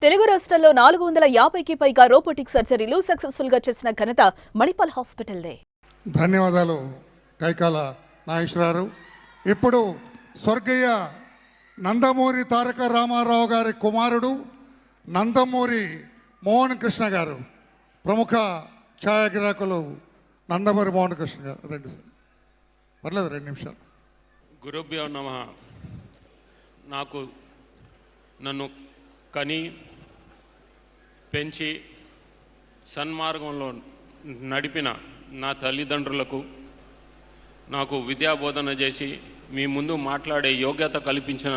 తెలుగు రాష్ట్రాల్లో 450కి పైగా రోబోటిక్ సర్జరీలు సక్సెస్ఫుల్ గా చేసిన ఘనత మణిపాల్ హాస్పిటల్దే. ధన్యవాదాలు కైకాల నాగేశ్వరరావు. ఇప్పుడు స్వర్గీయ నందమూరి తారక రామారావు గారి కుమారుడు నందమూరి మోహన్ కృష్ణ గారు, ప్రముఖ ఛాయాగ్రాహకులు నందమూరి మోహన్ కృష్ణ గారు. పర్లేదు 2 నిమిషాలు. గురుభ్యో నమః. నన్ను కని పెంచి సన్మార్గంలో నడిపిన నా తల్లిదండ్రులకు, నాకు విద్యాబోధన చేసి మీ ముందు మాట్లాడే యోగ్యత కల్పించిన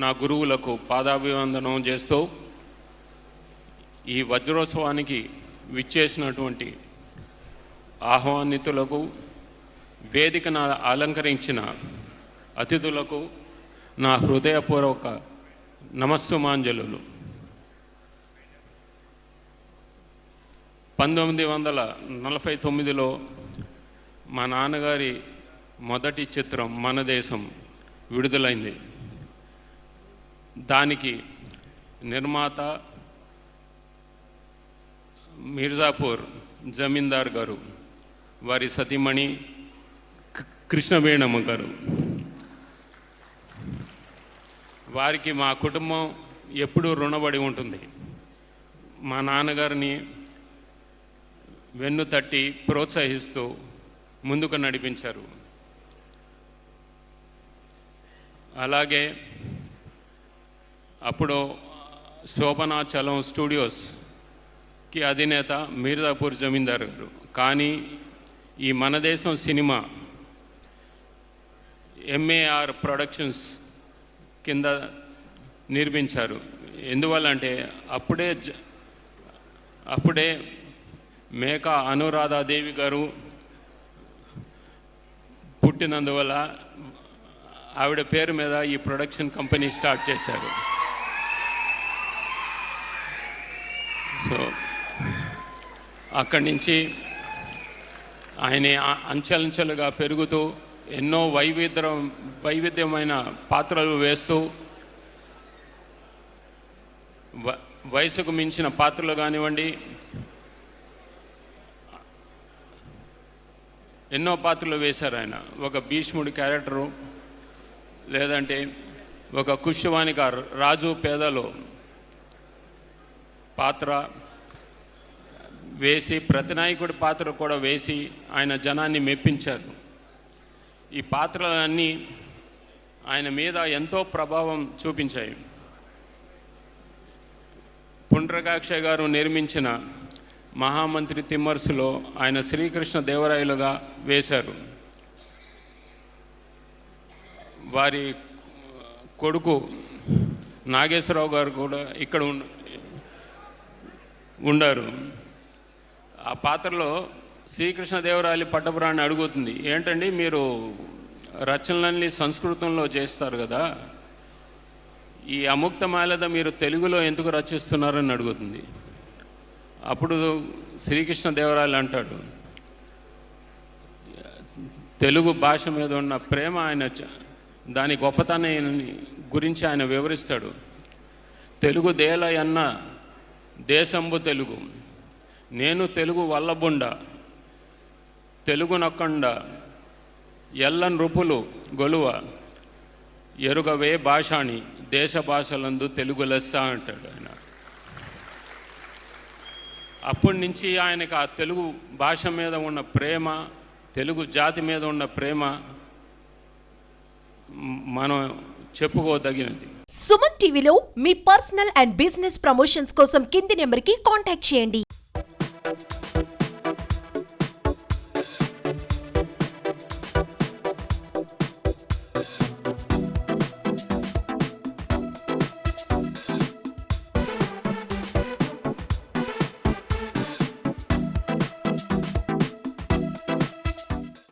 నా గురువులకు పాదాభివందనం చేస్తూ, ఈ వజ్రోత్సవానికి విచ్చేసినటువంటి ఆహ్వానితులకు, వేదికను అలంకరించిన అతిథులకు నా హృదయపూర్వక నమస్సుమాంజలులు. 1949లో మా నాన్నగారి మొదటి చిత్రం మన దేశం విడుదలైంది. దానికి నిర్మాత మిర్జాపూర్ జమీందార్ గారు, వారి సతీమణి కృష్ణవేణమ్మ గారు. వారికి మా కుటుంబం ఎప్పుడూ రుణపడి ఉంటుంది. మా నాన్నగారిని వెన్ను తట్టి ప్రోత్సహిస్తూ ముందుకు నడిపించారు. అలాగే అప్పుడు శోభనాచలం స్టూడియోస్కి అధినేత మిర్జాపూర్ జమీందార్ గారు. కానీ ఈ మన దేశం సినిమా ఎంఏఆర్ ప్రొడక్షన్స్ కింద నిర్మించారు. ఎందువల్లంటే అప్పుడే మేకా అనురాధాదేవి గారు పుట్టినందువల్ల ఆవిడ పేరు మీద ఈ ప్రొడక్షన్ కంపెనీ స్టార్ట్ చేశారు. సో అక్కడి నుంచి ఆయన అంచెలంచెలుగా పెరుగుతూ ఎన్నో వైవిధ్యమైన పాత్రలు వేస్తూ, వయసుకు మించిన పాత్రలు కానివ్వండి, ఎన్నో పాత్రలు వేశారు ఆయన. ఒక భీష్ముడి క్యారెక్టరు, లేదంటే ఒక కుష్యవానిక రాజు పేదలో పాత్ర వేసి, ప్రతినాయకుడి పాత్ర కూడా వేసి ఆయన జనాన్ని మెప్పించారు. ఈ పాత్రలన్నీ ఆయన మీద ఎంతో ప్రభావం చూపించాయి. పుండ్రకాక్ష గారు నిర్మించిన మహామంత్రి తిమ్మర్సులో ఆయన శ్రీకృష్ణ దేవరాయలుగా వేశారు. వారి కొడుకు నాగేశ్వరరావు గారు కూడా ఇక్కడ ఉండారు. ఆ పాత్రలో శ్రీకృష్ణదేవరాయలు పట్టపురాణి అడుగుతుంది, ఏంటండి మీరు రచనలన్నీ సంస్కృతంలో చేస్తారు కదా, ఈ అముక్తమాలద మీరు తెలుగులో ఎందుకు రచిస్తున్నారని అడుగుతుంది. అప్పుడు శ్రీకృష్ణదేవరాయలు అంటాడు, తెలుగు భాష మీద ఉన్న ప్రేమ, ఆయన దాని గొప్పతనాన్ని గురించి ఆయన వివరిస్తాడు. తెలుగు దేలయన్న దేశంబు తెలుగు, నేను తెలుగు వల్లబుండ, తెలుగు నొక్కండ ఎల్ల నృపులు గొలువ, ఎరుగవే భాషాని దేశ భాషలందు తెలుగు లెస్స అంటాడు ఆయన. అప్పటి నుంచి ఆయనకు ఆ తెలుగు భాష మీద ఉన్న ప్రేమ, తెలుగు జాతి మీద ఉన్న ప్రేమ మనం చెప్పుకోదగినది. సుమన్ టీవీలో మీ పర్సనల్ అండ్ బిజినెస్ ప్రమోషన్స్ కోసం కింది నెంబర్కి కాంటాక్ట్ చేయండి.